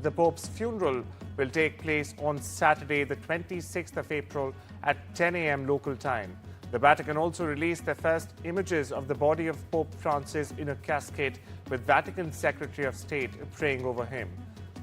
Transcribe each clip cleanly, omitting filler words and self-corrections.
The Pope's funeral will take place on Saturday, the 26th of April at 10 a.m. local time. The Vatican also released their first images of the body of Pope Francis in a casket with Vatican Secretary of State praying over him.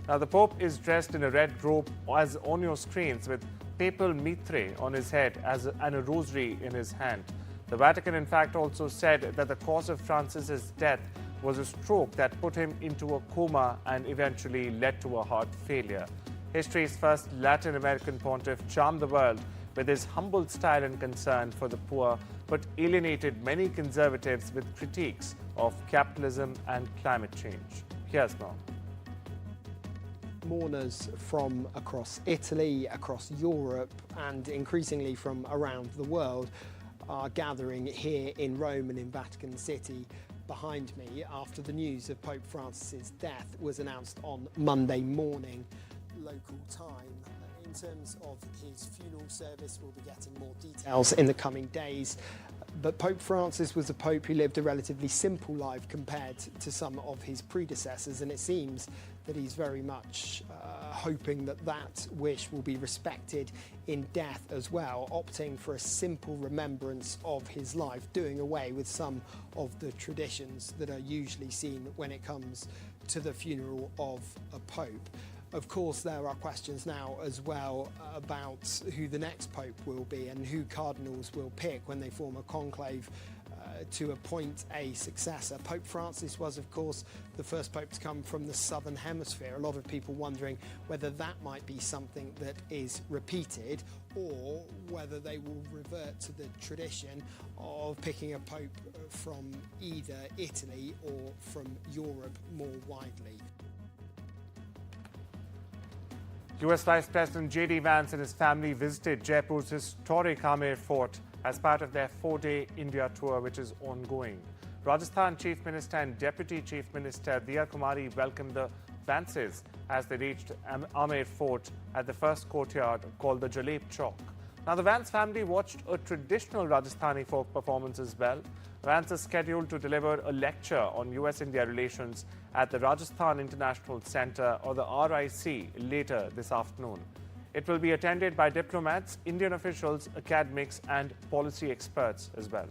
Now, the Pope is dressed in a red robe as on your screens with papal mitre on his head and a rosary in his hand. The Vatican, in fact, also said that the cause of Francis's death was a stroke that put him into a coma and eventually led to a heart failure. History's first Latin American pontiff charmed the world with his humble style and concern for the poor, but alienated many conservatives with critiques of capitalism and climate change. Here's more. Mourners from across Italy, across Europe, and increasingly from around the world are gathering here in Rome and in Vatican City behind me after the news of Pope Francis's death was announced on Monday morning, local time. In terms of his funeral service, we'll be getting more details in the coming days. But Pope Francis was a pope who lived a relatively simple life compared to some of his predecessors, and it seems that he's very much hoping that that wish will be respected in death as well, opting for a simple remembrance of his life, doing away with some of the traditions that are usually seen when it comes to the funeral of a pope. Of course, there are questions now as well about who the next pope will be and who cardinals will pick when they form a conclave to appoint a successor. Pope Francis was, of course, the first pope to come from the southern hemisphere. A lot of people wondering whether that might be something that is repeated or whether they will revert to the tradition of picking a pope from either Italy or from Europe more widely. US Vice President J.D. Vance and his family visited Jaipur's historic Amer Fort as part of their 4-day India tour, which is ongoing. Rajasthan Chief Minister and Deputy Chief Minister Diya Kumari welcomed the Vances as they reached Amer Fort at the first courtyard called the Jaleb Chowk. Now, the Vance family watched a traditional Rajasthani folk performance as well. Vance is scheduled to deliver a lecture on US-India relations at the Rajasthan International Centre, or the RIC, later this afternoon. It will be attended by diplomats, Indian officials, academics and policy experts as well.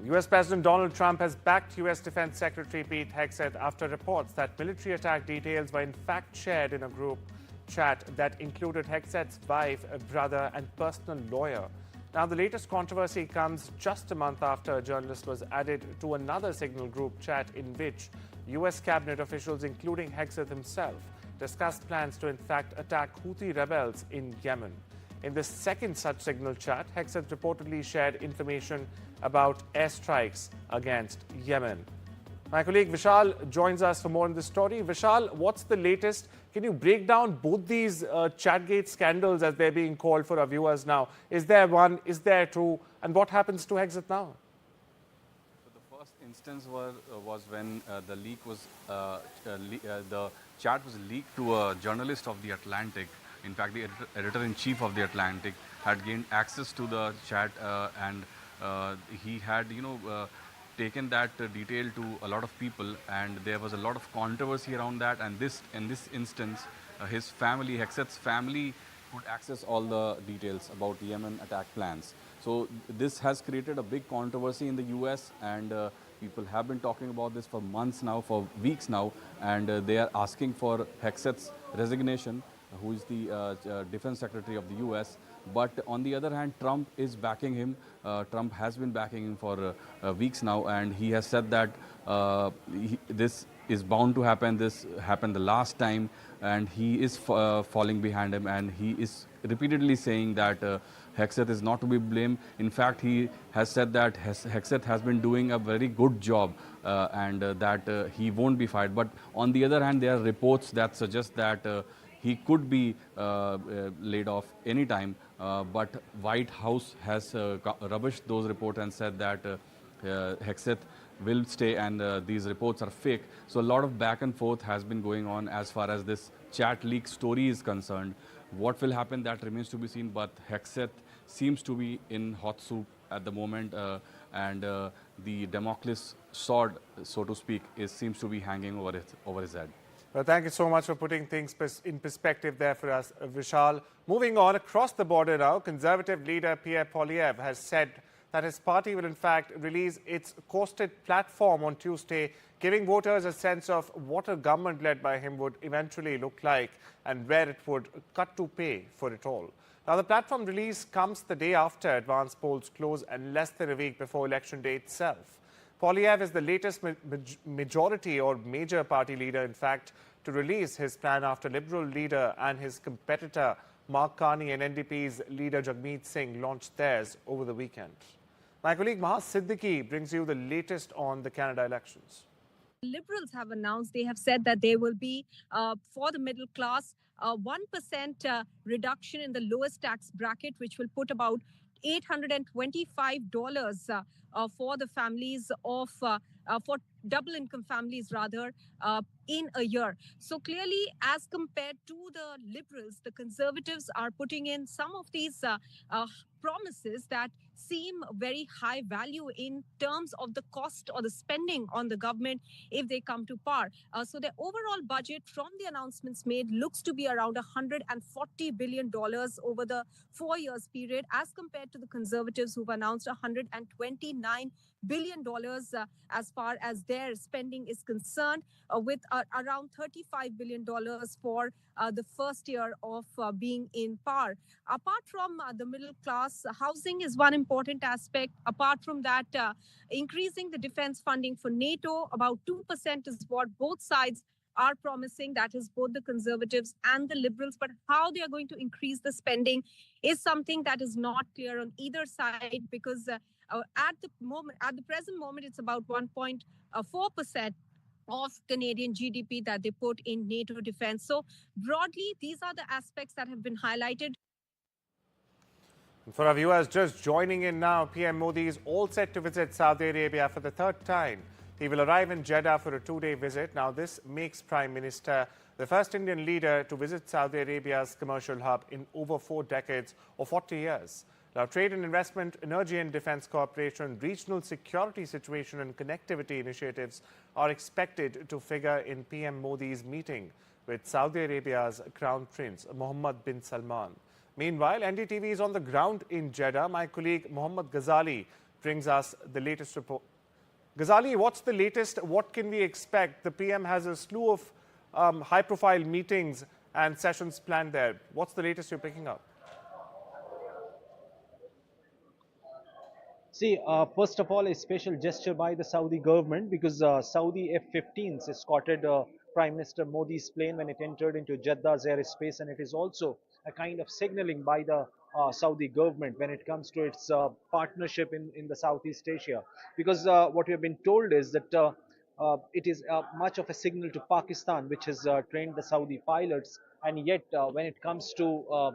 US President Donald Trump has backed US Defense Secretary Pete Hegseth after reports that military attack details were in fact shared in a group chat that included Hegseth's wife, brother and personal lawyer. Now, the latest controversy comes just a month after a journalist was added to another Signal group chat in which US cabinet officials, including Hegseth himself, discussed plans to in fact attack Houthi rebels in Yemen. In the second such Signal chat, Hegseth reportedly shared information about airstrikes against Yemen. My colleague Vishal joins us for more on this story. Vishal, what's the latest? Can you break down both these Chatgate scandals as they're being called for our viewers now? Is there one? Is there two? And what happens to Hegseth now? So the first instance was when the leak was the chat was leaked to a journalist of The Atlantic. In fact, the editor-in-chief of The Atlantic had gained access to the chat and he had, taken that detail to a lot of people, and there was a lot of controversy around that. And in this instance, his family, Hegseth's family, could access all the details about Yemen attack plans. So this has created a big controversy in the US, and people have been talking about this for months now, for weeks now, and they are asking for Hegseth's resignation, who is the Defense Secretary of the US. But on the other hand, Trump is backing him. Trump has been backing him for weeks now, and he has said that this is bound to happen. This happened the last time, and he is falling behind him, and he is repeatedly saying that Hegseth is not to be blamed. In fact, he has said that Hegseth has been doing a very good job and that he won't be fired. But on the other hand, there are reports that suggest that he could be laid off anytime, but White House has rubbished those reports and said that Hegseth will stay, and these reports are fake. So a lot of back and forth has been going on as far as this chat leak story is concerned. What will happen, that remains to be seen, but Hegseth seems to be in hot soup at the moment, and the Damocles sword, so to speak, seems to be hanging over his head. Well, thank you so much for putting things in perspective there for us, Vishal. Moving on, across the border now, Conservative leader Pierre Poilievre has said that his party will in fact release its costed platform on Tuesday, giving voters a sense of what a government led by him would eventually look like and where it would cut to pay for it all. Now, the platform release comes the day after advance polls close and less than a week before election day itself. Poilievre is the latest majority or major party leader, in fact, to release his plan after Liberal leader and his competitor Mark Carney and NDP's leader Jagmeet Singh launched theirs over the weekend. My colleague Mahas Siddiqui brings you the latest on the Canada elections. Liberals have announced, they have said that there will be, for the middle class, 1% reduction in the lowest tax bracket, which will put about $825 for the families of, for double income families rather, in a year. So clearly, as compared to the Liberals, the Conservatives are putting in some of these promises that seem very high value in terms of the cost or the spending on the government if they come to power. So the overall budget from the announcements made looks to be around $140 billion over the 4 years period, as compared to the Conservatives who've announced $129 billion as far as their spending is concerned, with around $35 billion for the first year of being in power. Apart from the middle class, housing is one important aspect. Apart from that, increasing the defense funding for NATO, about 2% is what both sides are promising. That is both the Conservatives and the Liberals. But how they are going to increase the spending is something that is not clear on either side, because at the present moment, it's about 1.4% of Canadian GDP that they put in NATO defense. So broadly, these are the aspects that have been highlighted. For our viewers just joining in now, PM Modi is all set to visit Saudi Arabia for the third time. He will arrive in Jeddah for a 2-day visit. Now, this makes Prime Minister the first Indian leader to visit Saudi Arabia's commercial hub in over 4 decades or 40 years. Now, trade and investment, energy and defense cooperation, regional security situation and connectivity initiatives are expected to figure in PM Modi's meeting with Saudi Arabia's Crown Prince Mohammed bin Salman. Meanwhile, NDTV is on the ground in Jeddah. My colleague Mohammed Ghazali brings us the latest report. Ghazali, what's the latest? What can we expect? The PM has a slew of high-profile meetings and sessions planned there. What's the latest you're picking up? See, first of all, a special gesture by the Saudi government, because Saudi F-15s escorted Prime Minister Modi's plane when it entered into Jeddah's airspace, and it is also a kind of signaling by the Saudi government when it comes to its partnership in the Southeast Asia. Because what we have been told is that it is much of a signal to Pakistan, which has trained the Saudi pilots, and yet when it comes to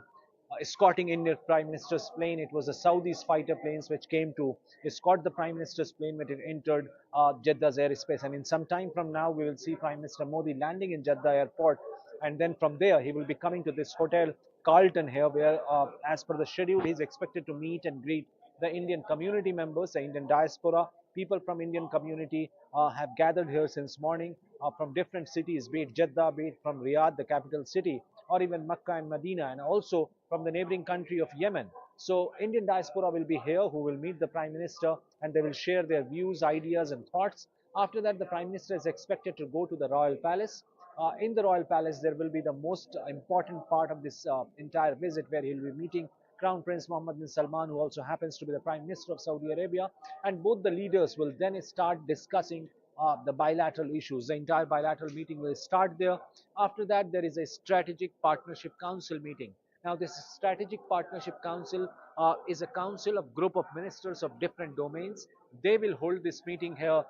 escorting Indian Prime Minister's plane, it was the Saudi's fighter planes which came to escort the Prime Minister's plane when it entered Jeddah's airspace. And in some time from now, we will see Prime Minister Modi landing in Jeddah airport, and then from there he will be coming to this hotel Carlton here, where as per the schedule he is expected to meet and greet the Indian community members, the Indian diaspora. People from Indian community have gathered here since morning from different cities, be it Jeddah, be it from Riyadh, the capital city, or even Makkah and Medina, and also from the neighboring country of Yemen. So Indian diaspora will be here, who will meet the Prime Minister, and they will share their views, ideas and thoughts. After that, the Prime Minister is expected to go to the Royal Palace. In the Royal Palace, there will be the most important part of this entire visit, where he will be meeting Crown Prince Mohammed bin Salman, who also happens to be the Prime Minister of Saudi Arabia, and both the leaders will then start discussing the bilateral issues. The entire bilateral meeting will start there. After that, there is a Strategic Partnership Council meeting. Now, this Strategic Partnership Council is a council of group of ministers of different domains. They will hold this meeting here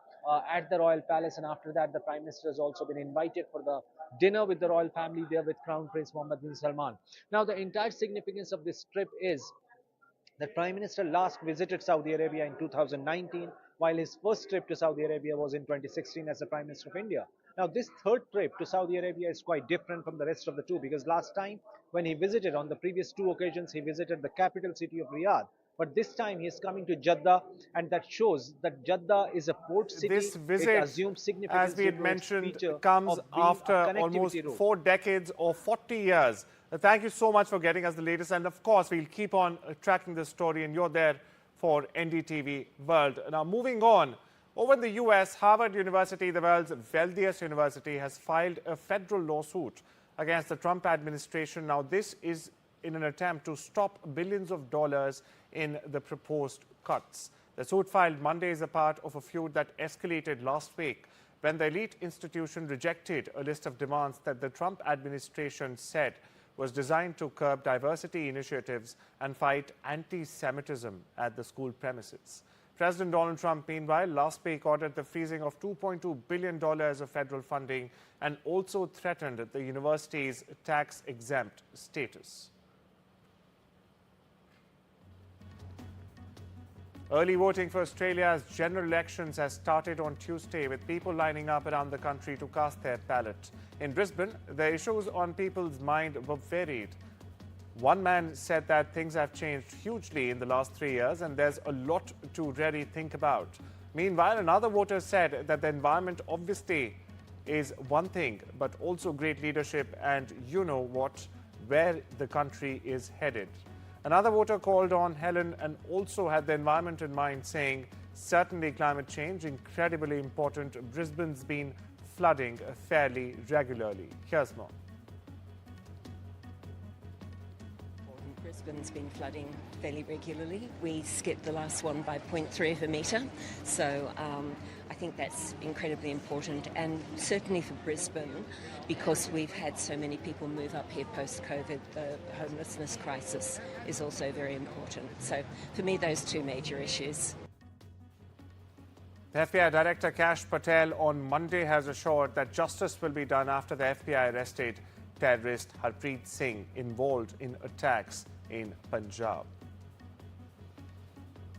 at the Royal Palace, and after that, the Prime Minister has also been invited for the dinner with the royal family there with Crown Prince Mohammed bin Salman. Now, the entire significance of this trip is that Prime Minister last visited Saudi Arabia in 2019, while his first trip to Saudi Arabia was in 2016 as the Prime Minister of India. Now, this third trip to Saudi Arabia is quite different from the rest of the two, because last time when he visited on the previous two occasions, he visited the capital city of Riyadh. But this time he is coming to Jeddah, and that shows that Jeddah is a port city. This It visit, assumes significance as we had due to its mentioned, feature comes of being a after almost connectivity route. 4 decades or 40 years. Thank you so much for getting us the latest. And of course, we'll keep on tracking this story, and you're there for NDTV World. Now, moving on. Over in the US, Harvard University, the world's wealthiest university, has filed a federal lawsuit against the Trump administration. Now, this is in an attempt to stop billions of dollars in the proposed cuts. The suit filed Monday is a part of a feud that escalated last week when the elite institution rejected a list of demands that the Trump administration said was designed to curb diversity initiatives and fight anti-Semitism at the school premises. President Donald Trump, meanwhile, last week ordered the freezing of $2.2 billion of federal funding and also threatened the university's tax-exempt status. Early voting for Australia's general elections has started on Tuesday, with people lining up around the country to cast their ballot. In Brisbane, the issues on people's mind were varied. One man said that things have changed hugely in the last 3 years and there's a lot to really think about. Meanwhile, another voter said that the environment obviously is one thing, but also great leadership and you know what, where the country is headed. Another voter called on Helen and also had the environment in mind, saying, certainly climate change, incredibly important. Brisbane's been flooding fairly regularly. Here's more. Brisbane's been flooding fairly regularly. We skipped the last one by 0.3 of a metre, so I think that's incredibly important, and certainly for Brisbane, because we've had so many people move up here post-COVID, the homelessness crisis is also very important. So for me, those two major issues. The FBI Director Kash Patel on Monday has assured that justice will be done after the FBI arrested terrorist Harpreet Singh involved in attacks in Punjab.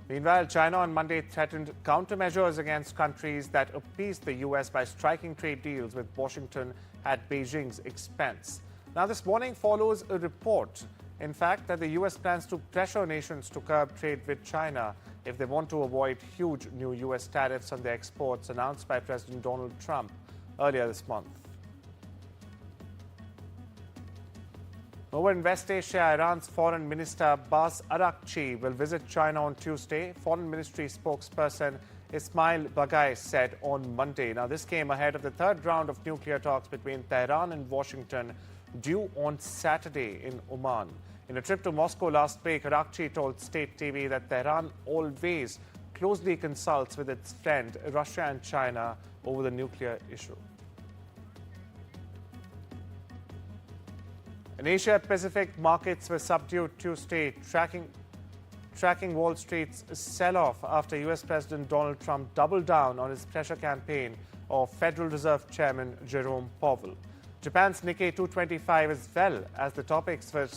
Meanwhile, China on Monday threatened countermeasures against countries that appease the US by striking trade deals with Washington at Beijing's expense. Now, this morning follows a report, in fact, that the US plans to pressure nations to curb trade with China if they want to avoid huge new US tariffs on their exports announced by President Donald Trump earlier this month. Over in West Asia, Iran's Foreign Minister Abbas Araghchi will visit China on Tuesday. Foreign Ministry spokesperson Ismail Baghai said on Monday. Now, this came ahead of the third round of nuclear talks between Tehran and Washington due on Saturday in Oman. In a trip to Moscow last week, Araghchi told State TV that Tehran always closely consults with its friend Russia and China over the nuclear issue. In Asia-Pacific, markets were subdued Tuesday, tracking Wall Street's sell-off after US President Donald Trump doubled down on his pressure campaign of Federal Reserve Chairman Jerome Powell. Japan's Nikkei 225 as well as the topics were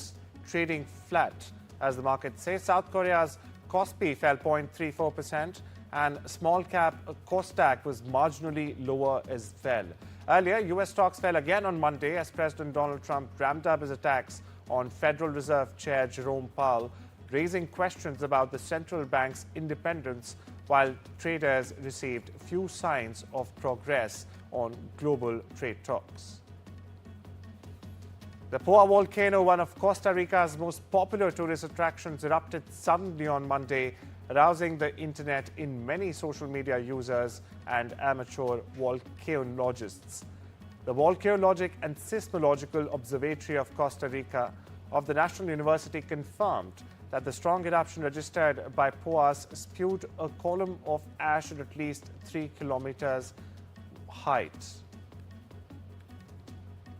trading flat. As the market says, South Korea's Kospi fell 0.34% and small-cap Kosdaq was marginally lower as well. Earlier, US stocks fell again on Monday as President Donald Trump ramped up his attacks on Federal Reserve Chair Jerome Powell, raising questions about the central bank's independence, while traders received few signs of progress on global trade talks. The Poa volcano, one of Costa Rica's most popular tourist attractions, erupted suddenly on Monday, arousing the internet in many social media users and amateur volcanologists. The Volcanologic and Seismological Observatory of Costa Rica of the National University confirmed that the strong eruption registered by Poas spewed a column of ash at least 3 kilometers height.